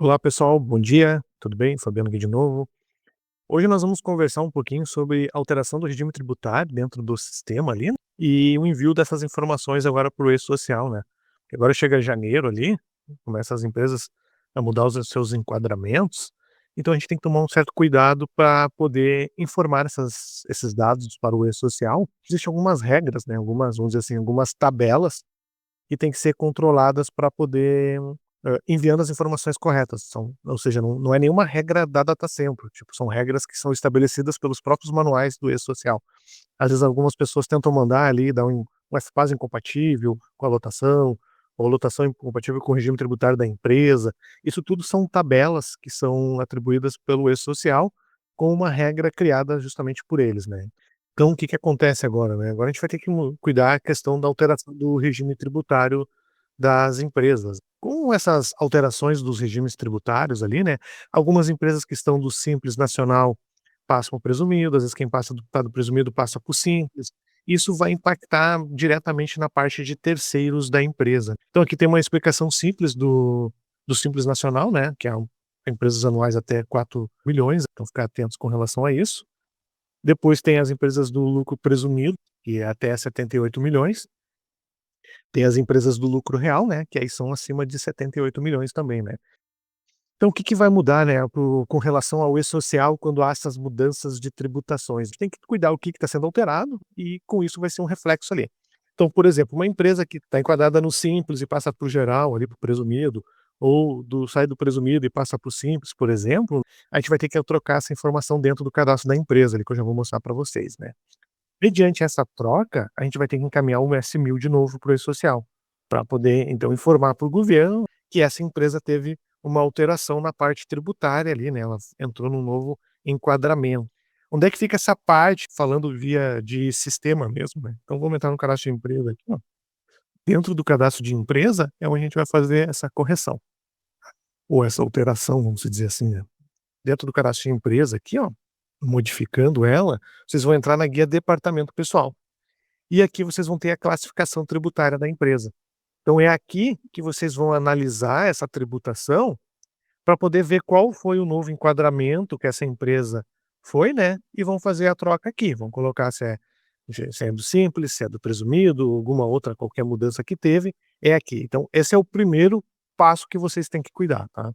Olá pessoal, bom dia, tudo bem? Fabiano aqui de novo. Hoje nós vamos conversar um pouquinho sobre alteração do regime tributário dentro do sistema ali, né, e o envio dessas informações agora para o e-social, né? Porque agora chega janeiro ali, começa as empresas a mudar os seus enquadramentos, então a gente tem que tomar um certo cuidado para poder informar esses dados para o e-social. Existem algumas regras, né? Algumas, vamos dizer assim, algumas tabelas que têm que ser controladas para poder, enviando as informações corretas. Ou seja, não é nenhuma regra dada tá sempre, tipo, são regras que são estabelecidas pelos próprios manuais do e-social. Às vezes algumas pessoas tentam mandar ali, dar um FPAS incompatível com a lotação, ou lotação incompatível com o regime tributário da empresa. Isso tudo são tabelas que são atribuídas pelo e-social, com uma regra criada justamente por eles, né. Então o que que acontece agora, né, agora a gente vai ter que cuidar a questão da alteração do regime tributário das empresas. Com essas alterações dos regimes tributários ali, né, algumas empresas que estão do Simples Nacional passam para o presumido, às vezes quem passa do presumido passa para o simples. Isso vai impactar diretamente na parte de terceiros da empresa. Então aqui tem uma explicação simples do Simples Nacional, né, que é empresas anuais até 4 milhões, então ficar atentos com relação a isso. Depois tem as empresas do lucro presumido, que é até 78 milhões. Tem as empresas do lucro real, né, que aí são acima de 78 milhões também, né. Então o que que vai mudar, né, com relação ao e-social quando há essas mudanças de tributações? Tem que cuidar o que está sendo alterado e com isso vai ser um reflexo ali. Então, por exemplo, uma empresa que está enquadrada no simples e passa para o geral, ali para o presumido, ou sai do presumido e passa para o simples, por exemplo, a gente vai ter que trocar essa informação dentro do cadastro da empresa ali, que eu já vou mostrar para vocês, né. Mediante essa troca, a gente vai ter que encaminhar o S1000 de novo para o e-social, para poder então informar para o governo que essa empresa teve uma alteração na parte tributária ali, né, ela entrou num novo enquadramento. Onde é que fica essa parte, falando via de sistema mesmo, né, então vamos entrar no cadastro de empresa aqui, ó. Dentro do cadastro de empresa é onde a gente vai fazer essa correção, ou essa alteração, vamos dizer assim, né. Dentro do cadastro de empresa aqui, ó, modificando ela, vocês vão entrar na guia departamento pessoal. E aqui vocês vão ter a classificação tributária da empresa. Então é aqui que vocês vão analisar essa tributação para poder ver qual foi o novo enquadramento que essa empresa foi, né, e vão fazer a troca aqui, vão colocar se é do simples, se é do presumido, alguma outra qualquer mudança que teve, é aqui. Então esse é o primeiro passo que vocês têm que cuidar, tá.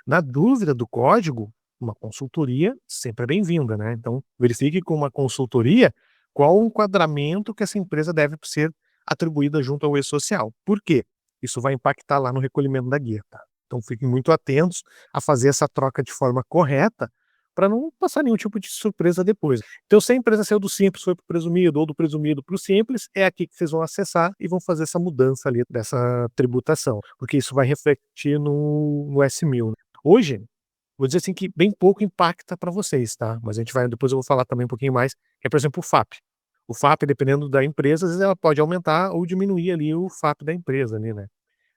Na dúvida do código, uma consultoria sempre é bem-vinda, né, então verifique com uma consultoria qual o enquadramento que essa empresa deve ser atribuída junto ao e-social. Por quê? Isso vai impactar lá no recolhimento da guia, tá. Então fiquem muito atentos a fazer essa troca de forma correta, para não passar nenhum tipo de surpresa depois. Então se a empresa saiu do simples, foi para o presumido ou do presumido para o simples, é aqui que vocês vão acessar e vão fazer essa mudança ali dessa tributação, porque isso vai refletir no S1000, né. Hoje, vou dizer assim que bem pouco impacta para vocês, tá, mas a gente vai depois eu vou falar também um pouquinho mais, que é, por exemplo, o FAP. O FAP, dependendo da empresa, às vezes ela pode aumentar ou diminuir ali o FAP da empresa ali, né.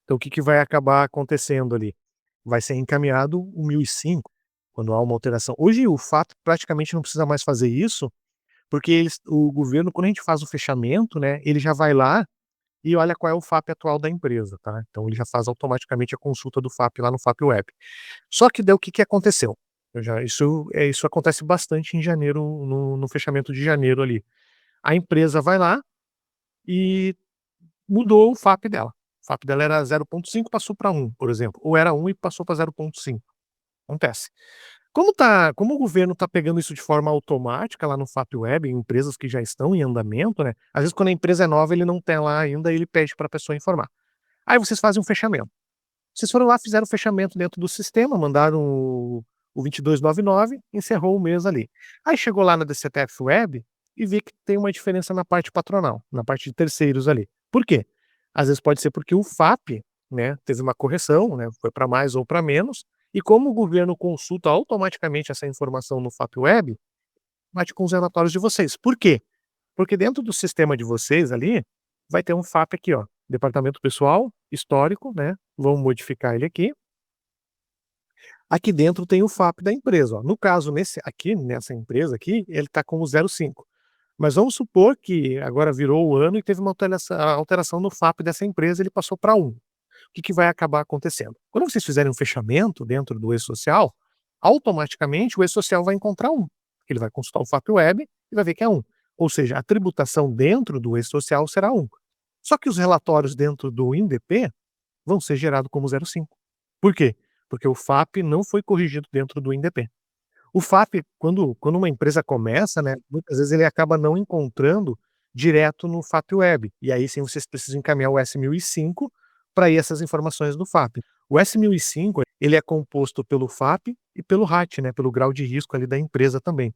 Então o que que vai acabar acontecendo ali? Vai ser encaminhado o 1005, quando há uma alteração. Hoje o fato praticamente não precisa mais fazer isso, porque o governo, quando a gente faz o fechamento, né, ele já vai lá e olha qual é o FAP atual da empresa, tá. Então ele já faz automaticamente a consulta do FAP lá no FAP Web. Só que daí o que que aconteceu? Isso acontece bastante em janeiro, no fechamento de janeiro ali. A empresa vai lá e mudou o FAP dela. O FAP dela era 0,5, passou para 1, por exemplo, ou era 1 e passou para 0,5. Acontece. Como o governo está pegando isso de forma automática lá no FAP Web, em empresas que já estão em andamento, né, às vezes quando a empresa é nova ele não tem lá ainda, ele pede para a pessoa informar. Aí vocês fazem um fechamento. Vocês foram lá, fizeram o fechamento dentro do sistema, mandaram o 2299, encerrou o mês ali. Aí chegou lá na DCTF Web e vê que tem uma diferença na parte patronal, na parte de terceiros ali. Por quê? Às vezes pode ser porque o FAP, né, teve uma correção, né, foi para mais ou para menos, e como o governo consulta automaticamente essa informação no FAP Web, bate com os relatórios de vocês. Por quê? Porque dentro do sistema de vocês ali, vai ter um FAP aqui, ó, departamento pessoal, histórico, né, vamos modificar ele aqui. Aqui dentro tem o FAP da empresa, ó. No caso, nessa empresa aqui, ele está com o 05. Mas vamos supor que agora virou o ano e teve uma alteração no FAP dessa empresa, ele passou para 1. O que vai acabar acontecendo? Quando vocês fizerem um fechamento dentro do e-social, automaticamente o e-social vai encontrar um. Ele vai consultar o FAP Web e vai ver que é um. Ou seja, a tributação dentro do e-social será um. Só que os relatórios dentro do INDP vão ser gerados como 0,5. Por quê? Porque o FAP não foi corrigido dentro do INDP. O FAP, quando uma empresa começa, né, muitas vezes ele acaba não encontrando direto no FAP Web, e aí sim vocês precisam encaminhar o S1005 para ir essas informações do FAP. O S1005, ele é composto pelo FAP e pelo RAT, né, pelo grau de risco ali da empresa também.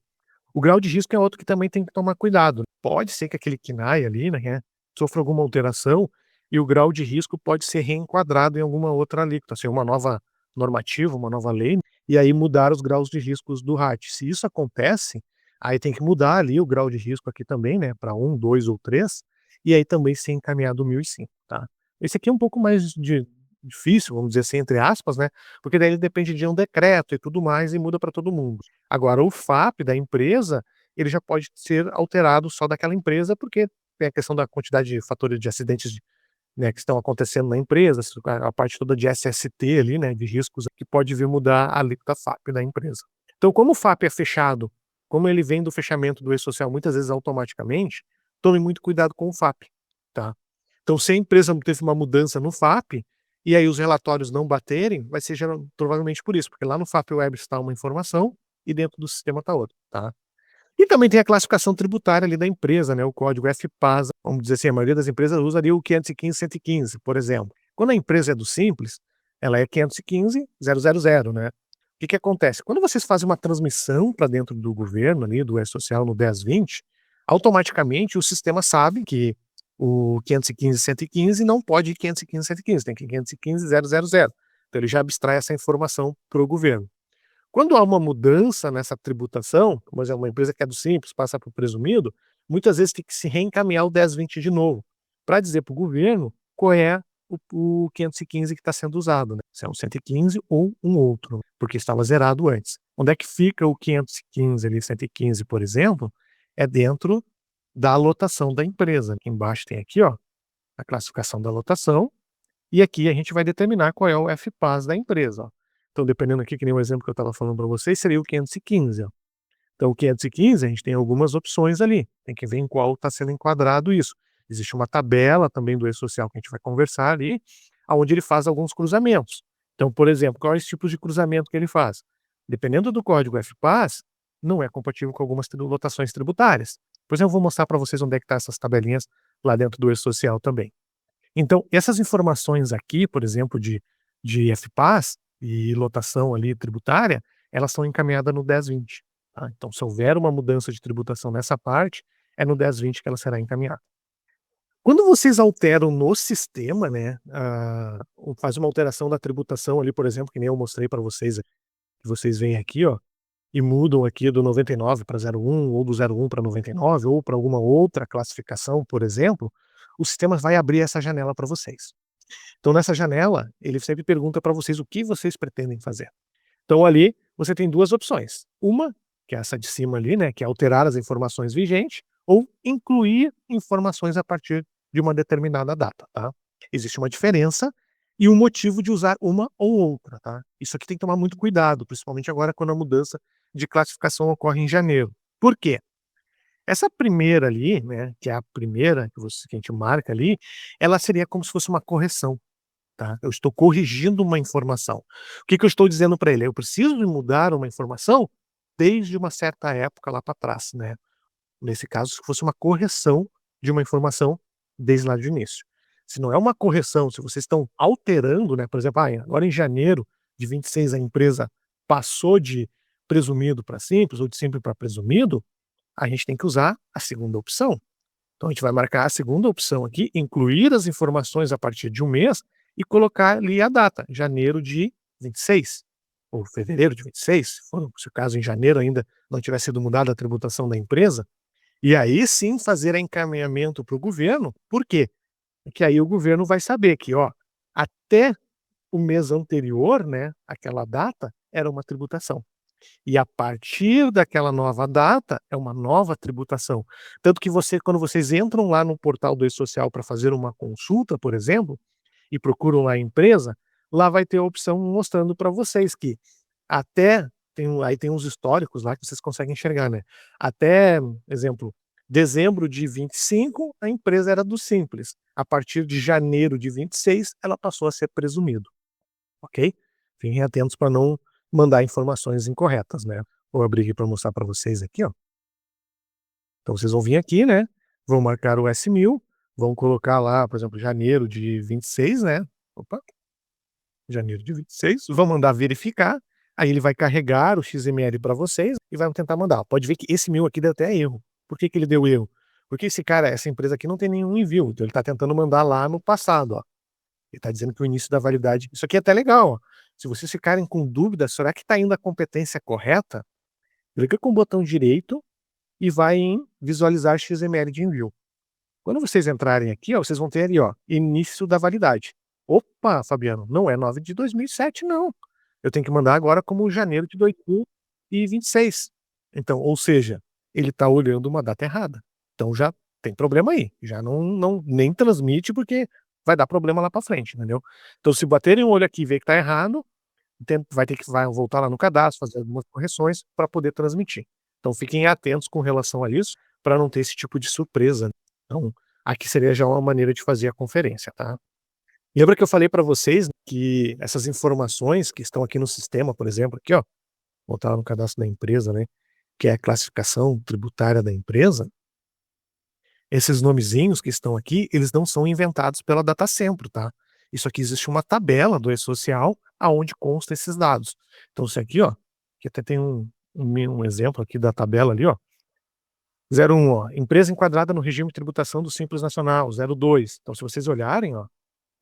O grau de risco é outro que também tem que tomar cuidado. Pode ser que aquele KNAI ali, né, sofra alguma alteração e o grau de risco pode ser reenquadrado em alguma outra alíquota, assim, uma nova normativa, uma nova lei, e aí mudar os graus de riscos do RAT. Se isso acontece, aí tem que mudar ali o grau de risco aqui também, né, para 1, 2 ou 3, e aí também ser encaminhado o 1005, tá. Esse aqui é um pouco mais difícil, vamos dizer assim, entre aspas, né, porque daí ele depende de um decreto e tudo mais e muda para todo mundo. Agora o FAP da empresa, ele já pode ser alterado só daquela empresa, porque tem a questão da quantidade de fatores de acidentes, né, que estão acontecendo na empresa, a parte toda de SST ali, né, de riscos que pode vir mudar a alíquota FAP da empresa. Então, como o FAP é fechado, como ele vem do fechamento do e-social muitas vezes automaticamente, tome muito cuidado com o FAP, tá? Então, se a empresa teve uma mudança no FAP, e aí os relatórios não baterem, vai ser provavelmente por isso, porque lá no FAP Web está uma informação e dentro do sistema está outra, tá? E também tem a classificação tributária ali da empresa, né, o código FPAS, vamos dizer assim, a maioria das empresas usa ali o 515, 115, por exemplo. Quando a empresa é do Simples, ela é 515.000, né. O que acontece? Quando vocês fazem uma transmissão para dentro do governo ali, do E-Social no 1020, automaticamente o sistema sabe que o 515, 115 não pode ir 515, 115, tem que ir 515.000. Então ele já abstrai essa informação para o governo. Quando há uma mudança nessa tributação, por exemplo, uma empresa que é do Simples passa para o presumido, muitas vezes tem que se reencaminhar o 1020 de novo, para dizer para o governo qual é o 515 que está sendo usado, né? Se é um 115 ou um outro, porque estava zerado antes. Onde é que fica o 515 ali, 115, por exemplo? É dentro da lotação da empresa. Aqui embaixo tem aqui, ó, a classificação da lotação, e aqui a gente vai determinar qual é o FPAS da empresa, ó. Então, dependendo aqui, que nem o exemplo que eu estava falando para vocês, seria o 515, ó. Então, o 515, a gente tem algumas opções ali, tem que ver em qual está sendo enquadrado isso. Existe uma tabela também do E-Social que a gente vai conversar ali, aonde ele faz alguns cruzamentos. Então, por exemplo, quais tipos de cruzamento que ele faz? Dependendo do código FPAS, não é compatível com algumas lotações tributárias. Por exemplo, eu vou mostrar para vocês onde é que tá essas tabelinhas lá dentro do E-Social também. Então, essas informações aqui, por exemplo, de FPAS e lotação ali tributária, elas são encaminhadas no 1020, tá. Então, se houver uma mudança de tributação nessa parte, é no 1020 que ela será encaminhada. Quando vocês alteram no sistema, né, ou faz uma alteração da tributação ali, por exemplo, que nem eu mostrei para vocês, que vocês veem aqui, ó, e mudam aqui do 99 para 01, ou do 01 para 99, ou para alguma outra classificação, por exemplo, o sistema vai abrir essa janela para vocês. Então, nessa janela, ele sempre pergunta para vocês o que vocês pretendem fazer. Então, ali, você tem duas opções. Uma, que é essa de cima ali, né, que é alterar as informações vigentes, ou incluir informações a partir de uma determinada data, tá? Existe uma diferença e um motivo de usar uma ou outra, tá? Isso aqui tem que tomar muito cuidado, principalmente agora quando a mudança de classificação ocorre em janeiro. Por quê? Essa primeira ali, né, que é a primeira que a gente marca ali, ela seria como se fosse uma correção, tá. Eu estou corrigindo uma informação. O que que eu estou dizendo para ele? Eu preciso de mudar uma informação desde uma certa época lá para trás, né. Nesse caso, se fosse uma correção de uma informação desde lá de início. Se não é uma correção, se vocês estão alterando, né, por exemplo, agora em janeiro de 26 a empresa passou de presumido para simples ou de simples para presumido, a gente tem que usar a segunda opção. Então a gente vai marcar a segunda opção aqui, incluir as informações a partir de um mês e colocar ali a data, janeiro de 26, ou fevereiro de 26, se o caso em janeiro ainda não tivesse sido mudada a tributação da empresa, e aí sim fazer encaminhamento para o governo. Por quê? Porque aí o governo vai saber que, ó, até o mês anterior, né, aquela data, era uma tributação. E a partir daquela nova data, é uma nova tributação. Tanto que quando vocês entram lá no portal do E-Social para fazer uma consulta, por exemplo, e procuram lá a empresa, lá vai ter a opção mostrando para vocês que até aí tem uns históricos lá que vocês conseguem enxergar, né. Até, exemplo, dezembro de 25 a empresa era do Simples, a partir de janeiro de 26 ela passou a ser presumido, ok? Fiquem atentos para não mandar informações incorretas, né. Vou abrir aqui para mostrar para vocês aqui, ó. Então vocês vão vir aqui, né, vão marcar o S1000, vão colocar lá, por exemplo, janeiro de 26, né. Opa, janeiro de 26, vão mandar verificar, aí ele vai carregar o XML para vocês e vai tentar mandar. Pode ver que esse 1000 aqui deu até erro. Por que que ele deu erro? Porque essa empresa aqui não tem nenhum envio, então ele está tentando mandar lá no passado, ó. Ele está dizendo que o início da validade isso aqui é até legal, ó. Se vocês ficarem com dúvida, será que está indo a competência correta? Clica com o botão direito e vai em visualizar XML de envio. Quando vocês entrarem aqui, ó, vocês vão ter ali, ó, início da validade. Opa, Fabiano, não é 9 de 2007 não. Eu tenho que mandar agora como janeiro de 2026. Então, ou seja, ele está olhando uma data errada. Então já tem problema aí, já não nem transmite porque vai dar problema lá para frente, entendeu? Então se baterem o olho aqui e ver que está errado, vai voltar lá no cadastro, fazer algumas correções para poder transmitir. Então fiquem atentos com relação a isso, para não ter esse tipo de surpresa. Então, aqui seria já uma maneira de fazer a conferência, tá? Lembra que eu falei para vocês que essas informações que estão aqui no sistema, por exemplo, aqui ó, voltar lá no cadastro da empresa, né, que é a classificação tributária da empresa, esses nomezinhos que estão aqui, eles não são inventados pela Datacentro, tá? Isso aqui existe uma tabela do E-Social aonde consta esses dados. Então isso aqui, ó, que até tem um exemplo aqui da tabela ali, ó. 01, ó, empresa enquadrada no regime de tributação do Simples Nacional, 02. Então se vocês olharem, ó,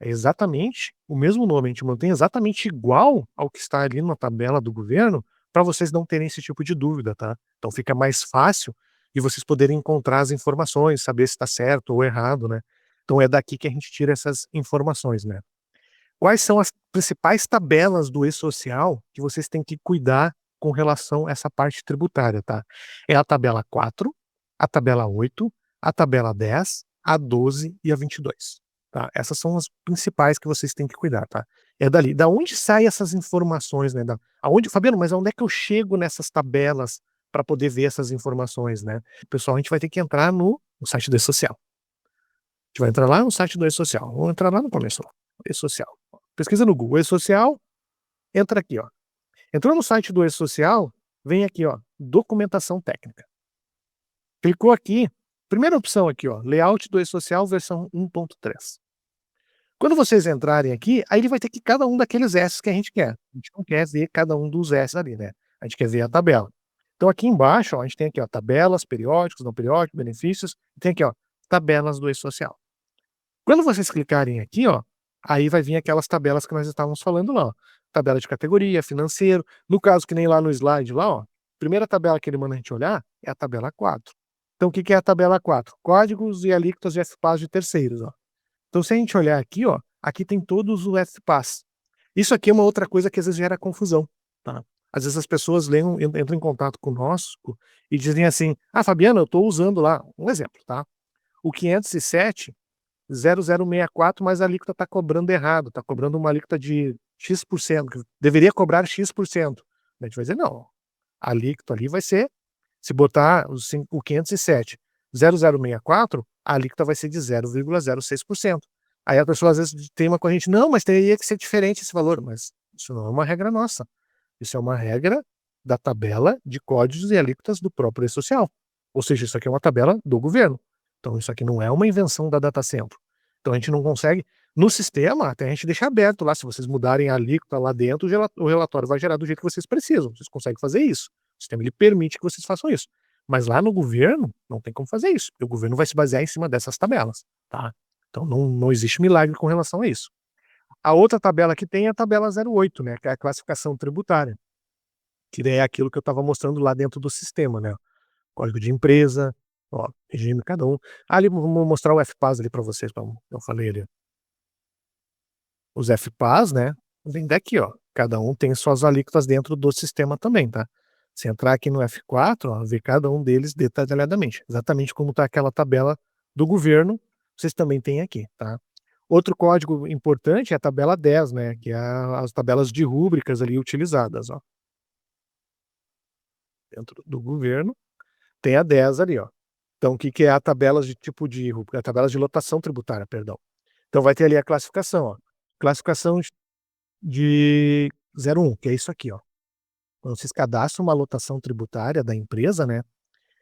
é exatamente o mesmo nome, a gente mantém exatamente igual ao que está ali na tabela do governo, para vocês não terem esse tipo de dúvida, tá? Então fica mais fácil de vocês poderem encontrar as informações, saber se está certo ou errado, né? Então é daqui que a gente tira essas informações, né? Quais são as principais tabelas do E-Social que vocês têm que cuidar com relação a essa parte tributária, tá? É a tabela 4, a tabela 8, a tabela 10, a 12 e a 22, tá? Essas são as principais que vocês têm que cuidar, tá? É dali. Da onde saem essas informações, né? Aonde, Fabiano, mas aonde é que eu chego nessas tabelas para poder ver essas informações, né? Pessoal, a gente vai ter que entrar no site do E-Social. A gente vai entrar lá no site do E-Social. Vamos entrar lá no começo, ó. E-Social. Pesquisa no Google, E-Social, entra aqui, ó. Entrou no site do E-Social, vem aqui, ó, documentação técnica. Clicou aqui, primeira opção aqui, ó, layout do E-Social versão 1.3. Quando vocês entrarem aqui, aí ele vai ter que cada um daqueles S que a gente quer. A gente não quer ver cada um dos S ali, né? A gente quer ver a tabela. Então aqui embaixo, ó, a gente tem aqui, ó, tabelas, periódicos, não periódicos, benefícios, tem aqui, ó, tabelas do E-Social. Quando vocês clicarem aqui, ó, aí vai vir aquelas tabelas que nós estávamos falando lá, ó. Tabela de categoria, financeiro. No caso, que nem lá no slide lá, ó, primeira tabela que ele manda a gente olhar é a tabela 4. Então o que que é a tabela 4? Códigos e alíquotas de FPAS de terceiros, ó. Então se a gente olhar aqui, ó, aqui tem todos os FPAS. Isso aqui é uma outra coisa que às vezes gera confusão, tá? Às vezes as pessoas entram em contato conosco e dizem assim: "Ah, Fabiana, eu estou usando lá", um exemplo, tá? O 507 0064, mas a alíquota está cobrando errado, está cobrando uma alíquota de X%, que deveria cobrar X%. A gente vai dizer: "Não, a alíquota ali vai ser, se botar o 507 0064, a alíquota vai ser de 0,06%". Aí a pessoa às vezes teima com a gente: "Não, mas teria que ser diferente esse valor", mas isso não é uma regra nossa, isso é uma regra da tabela de códigos e alíquotas do próprio E-Social. Ou seja, isso aqui é uma tabela do governo. Então isso aqui não é uma invenção da Datacentro. Então a gente não consegue no sistema, até a gente deixa aberto lá, se vocês mudarem a alíquota lá dentro, o relatório vai gerar do jeito que vocês precisam, vocês conseguem fazer isso. O sistema ele permite que vocês façam isso. Mas lá no governo, não tem como fazer isso, porque o governo vai se basear em cima dessas tabelas, tá? Então não existe milagre com relação a isso. A outra tabela que tem é a tabela 08, né, que é a classificação tributária, que daí é aquilo que eu estava mostrando lá dentro do sistema, né? Código de empresa, ó, regime cada um. Ali vou mostrar o FPAS ali para vocês, eu falei ali. Os FPAS, né, vem daqui, ó, cada um tem suas alíquotas dentro do sistema também, tá? Se entrar aqui no F4, ó, ver cada um deles detalhadamente, exatamente como tá aquela tabela do governo, vocês também têm aqui, tá? Outro código importante é a tabela 10, né, que é as tabelas de rúbricas ali utilizadas, ó. Dentro do governo, tem a 10 ali, ó. Então o que que é a tabelas de tipo de a tabelas de lotação tributária, perdão. Então vai ter ali a classificação, ó. Classificação de 01, que é isso aqui, ó. Quando vocês cadastram uma lotação tributária da empresa, né,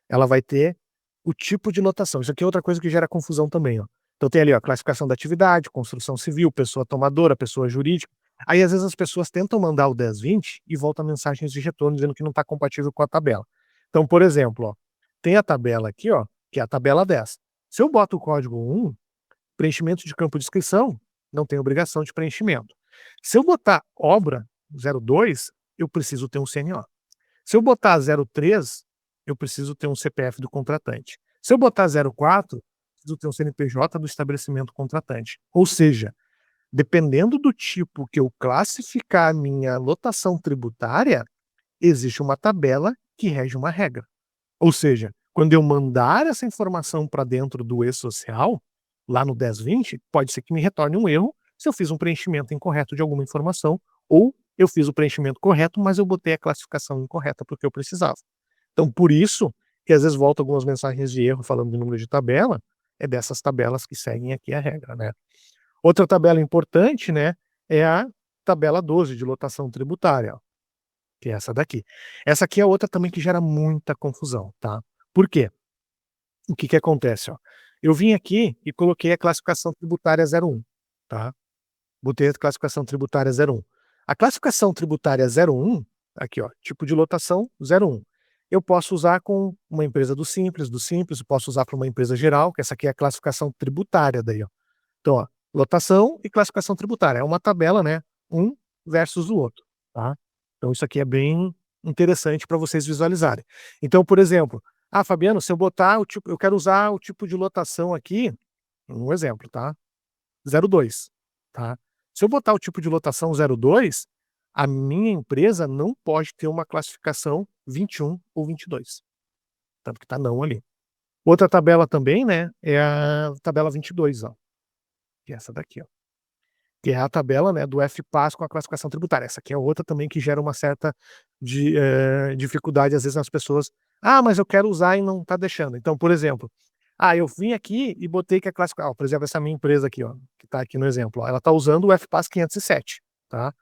ela vai ter o tipo de lotação. Isso aqui é outra coisa que gera confusão também, ó. Então tem ali, ó, classificação da atividade, construção civil, pessoa tomadora, pessoa jurídica. Aí às vezes as pessoas tentam mandar o 1020 e volta mensagens de retorno dizendo que não está compatível com a tabela. Então, por exemplo, ó, tem a tabela aqui, ó, que é a tabela 10. Se eu boto o código 1, preenchimento de campo de inscrição, não tem obrigação de preenchimento. Se eu botar obra 02, eu preciso ter um CNO. Se eu botar 03, eu preciso ter um CPF do contratante. Se eu botar 04, preciso ter um CNPJ do estabelecimento contratante. Ou seja, dependendo do tipo que eu classificar a minha lotação tributária, existe uma tabela que rege uma regra. Ou seja, quando eu mandar essa informação para dentro do e-social, lá no 1020, pode ser que me retorne um erro se eu fiz um preenchimento incorreto de alguma informação, ou eu fiz o preenchimento correto, mas eu botei a classificação incorreta para o que eu precisava. Então, por isso que às vezes voltam algumas mensagens de erro falando de número de tabela, é dessas tabelas que seguem aqui a regra, né? Outra tabela importante, né, é a tabela 12 de lotação tributária, ó, que é essa daqui. Essa aqui é outra também que gera muita confusão, tá? Por quê? O que que acontece, ó? Eu vim aqui e coloquei a classificação tributária 01, tá? Botei a classificação tributária 01. A classificação tributária 01, aqui ó, tipo de lotação 01. Eu posso usar com uma empresa do Simples, eu posso usar para uma empresa geral, que essa aqui é a classificação tributária daí, ó. Então, ó, lotação e classificação tributária, é uma tabela, né, um versus o outro, tá. Então isso aqui é bem interessante para vocês visualizarem. Então, por exemplo, "Ah, Fabiano, se eu botar o tipo eu quero usar o tipo de lotação aqui", um exemplo, tá, 02, tá. Se eu botar o tipo de lotação 02, a minha empresa não pode ter uma classificação 21 ou 22, tá, porque tá não ali. Outra tabela também, né, é a tabela 22, ó, que é essa daqui, ó. Que é a tabela, né, do FPAS com a classificação tributária. Essa aqui é outra também que gera uma certa dificuldade, às vezes, nas pessoas: "Ah, mas eu quero usar e não tá deixando". Então, por exemplo, eu vim aqui e botei que a classifica por exemplo, essa minha empresa aqui, ó, que tá aqui no exemplo, ó, ela tá usando o FPAS 507, tá.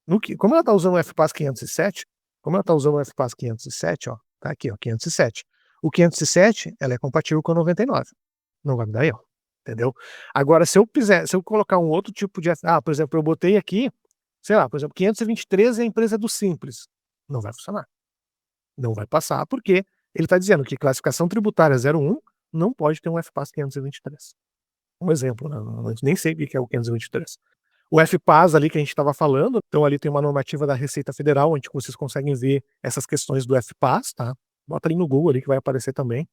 No que como ela tá usando o FPAS 507, como ela tá usando o FPAS 507, ó, tá aqui, ó, 507. O 507, ela é compatível com o 99. Não vai me dar erro, entendeu? Agora se eu colocar um outro tipo de por exemplo, eu botei aqui, sei lá, por exemplo, 523 é a empresa do Simples, não vai funcionar, não vai passar, porque ele está dizendo que classificação tributária 01 não pode ter um FPAS 523. Um exemplo, né, nem sei o que é o 523. O FPAS ali que a gente estava falando, então ali tem uma normativa da Receita Federal, onde vocês conseguem ver essas questões do FPAS, tá? Bota ali no Google ali que vai aparecer também.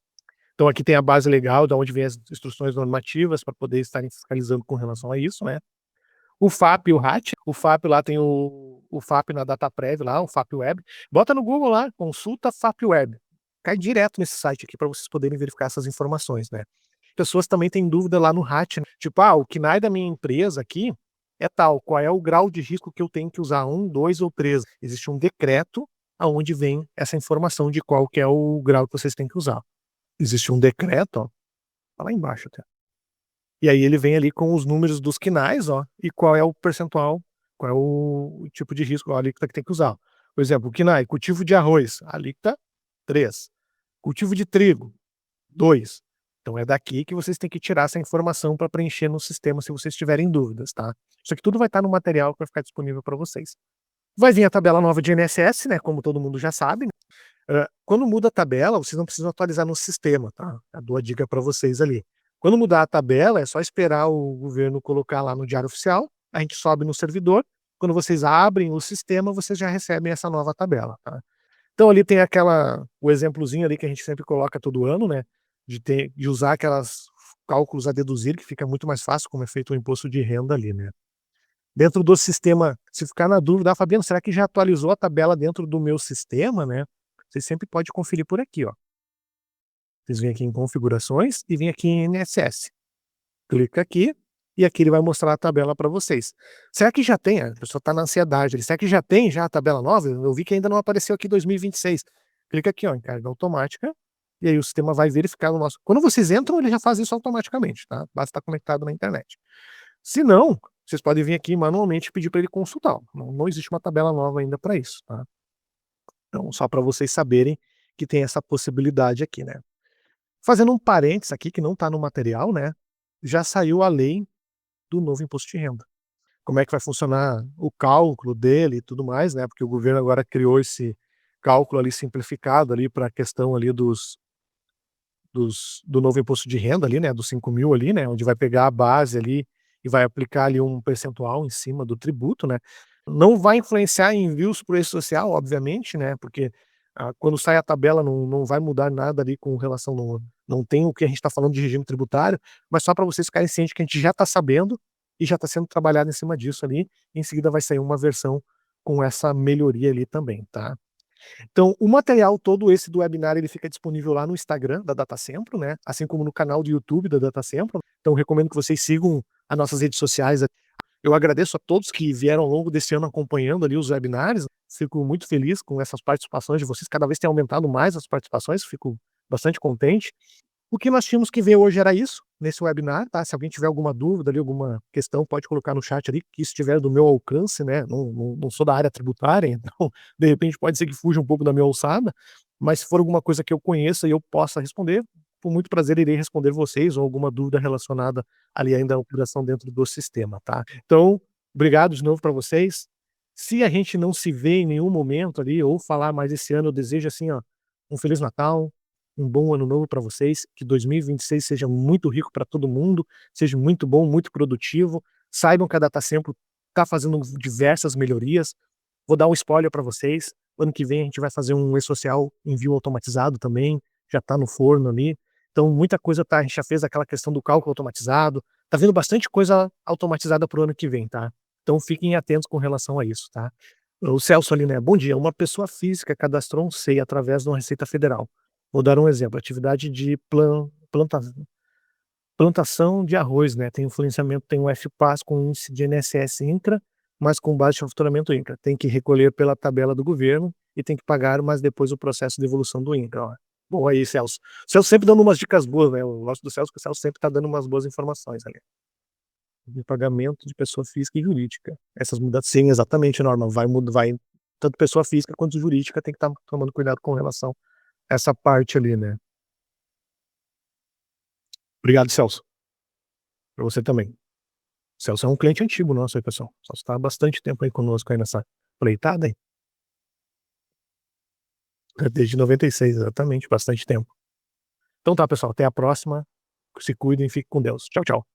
Então aqui tem a base legal, da onde vem as instruções normativas para poder estarem fiscalizando com relação a isso, né. O FAP e o RAT, o FAP lá tem o FAP na DataPrev lá, o FAP Web, bota no Google lá, consulta FAP Web, cai direto nesse site aqui para vocês poderem verificar essas informações, né. Pessoas também têm dúvida lá no RAT, né, tipo: "Ah, o KNAI da minha empresa aqui é tal, qual é o grau de risco que eu tenho que usar, 1, 2 ou 3?" Existe um decreto aonde vem essa informação de qual que é o grau que vocês têm que usar. Existe um decreto, ó, tá lá embaixo até. E aí ele vem ali com os números dos quinais, ó, e qual é o percentual, qual é o tipo de risco, a alíquota que tem que usar. Por exemplo, o quinai, cultivo de arroz, alíquota 3, cultivo de trigo, 2. Então é daqui que vocês têm que tirar essa informação para preencher no sistema se vocês tiverem dúvidas, tá. Isso aqui tudo vai estar no material que vai ficar disponível para vocês. Vai vir a tabela nova de INSS, né, como todo mundo já sabe. Quando muda a tabela, vocês não precisam atualizar no sistema, tá? Eu dou a dica para vocês ali. Quando mudar a tabela, é só esperar o governo colocar lá no Diário Oficial, a gente sobe no servidor, quando vocês abrem o sistema, vocês já recebem essa nova tabela, tá? Então ali tem o exemplozinho ali que a gente sempre coloca todo ano, né, de usar aquelas cálculos a deduzir, que fica muito mais fácil, como é feito o imposto de renda ali, né. Dentro do sistema, se ficar na dúvida: "Ah, Fabiano, será que já atualizou a tabela dentro do meu sistema, né?" Você sempre pode conferir por aqui, ó. Vocês vêm aqui em configurações e vêm aqui em INSS. Clica aqui, e aqui ele vai mostrar a tabela para vocês. Será que já tem? A pessoa está na ansiedade, será que já tem já a tabela nova? Eu vi que ainda não apareceu aqui 2026. Clica aqui, ó, em carga automática, e aí o sistema vai verificar no nosso quando vocês entram, ele já faz isso automaticamente, tá, basta estar conectado na internet. Se não, vocês podem vir aqui manualmente e pedir para ele consultar, não existe uma tabela nova ainda para isso, tá. Então só para vocês saberem que tem essa possibilidade aqui, né. Fazendo um parênteses aqui que não está no material, né, já saiu a lei do novo imposto de renda. Como é que vai funcionar o cálculo dele e tudo mais, né, porque o governo agora criou esse cálculo ali simplificado ali para a questão ali do novo imposto de renda ali, né, dos 5.000 ali, né, onde vai pegar a base ali e vai aplicar ali um percentual em cima do tributo, né. Não vai influenciar em envios por esse social, obviamente, né, porque, quando sai a tabela não vai mudar nada ali com relação não tem o que a gente está falando de regime tributário, mas só para vocês ficarem cientes que a gente já está sabendo e já está sendo trabalhado em cima disso ali, em seguida vai sair uma versão com essa melhoria ali também, tá. Então, o material todo esse do webinar, ele fica disponível lá no Instagram da Datacentro, né, assim como no canal do YouTube da Datacentro. Então recomendo que vocês sigam as nossas redes sociais. Eu agradeço a todos que vieram ao longo desse ano acompanhando ali os webinars. Fico muito feliz com essas participações de vocês, cada vez tem aumentado mais as participações, fico bastante contente. O que nós tínhamos que ver hoje era isso, nesse webinar, tá? Se alguém tiver alguma dúvida ali, alguma questão, pode colocar no chat ali, que estiver do meu alcance, né? Não sou da área tributária, então, de repente, pode ser que fuja um pouco da minha alçada, mas se for alguma coisa que eu conheça e eu possa responder, com muito prazer irei responder vocês ou alguma dúvida relacionada ali ainda à operação dentro do sistema, tá? Então, obrigado de novo para vocês. Se a gente não se vê em nenhum momento ali, ou falar mais esse ano, eu desejo assim, ó, um Feliz Natal, um bom ano novo para vocês, que 2026 seja muito rico para todo mundo, seja muito bom, muito produtivo. Saibam que a Datacentro está fazendo diversas melhorias. Vou dar um spoiler para vocês, ano que vem a gente vai fazer um e-social envio automatizado também, já está no forno ali. Então muita coisa tá, a gente já fez aquela questão do cálculo automatizado, tá vindo bastante coisa automatizada para o ano que vem, tá. Então fiquem atentos com relação a isso, tá. O Celso ali, né, bom dia, uma pessoa física cadastrou um SEI através de uma Receita Federal. Vou dar um exemplo, atividade de plantação de arroz, né, tem o financiamento, tem o FPAS com índice de INSS INCRA, mas com base de faturamento INCRA. Tem que recolher pela tabela do governo e tem que pagar, mas depois o processo de evolução do INCRA, ó. Bom aí, Celso. O Celso sempre dando umas dicas boas, né, eu gosto do Celso, porque o Celso sempre tá dando umas boas informações ali. De pagamento de pessoa física e jurídica. Essas mudanças sim, exatamente, Norma, vai tanto pessoa física quanto jurídica tem que estar tomando cuidado com relação a essa parte ali, né. Obrigado, Celso. Pra você também. Celso é um cliente antigo nosso aí, pessoal. Celso tá há bastante tempo aí conosco aí nessa empreitada aí. Desde 96, exatamente, bastante tempo. Então tá, pessoal, até a próxima. Se cuidem, fiquem com Deus. Tchau, tchau.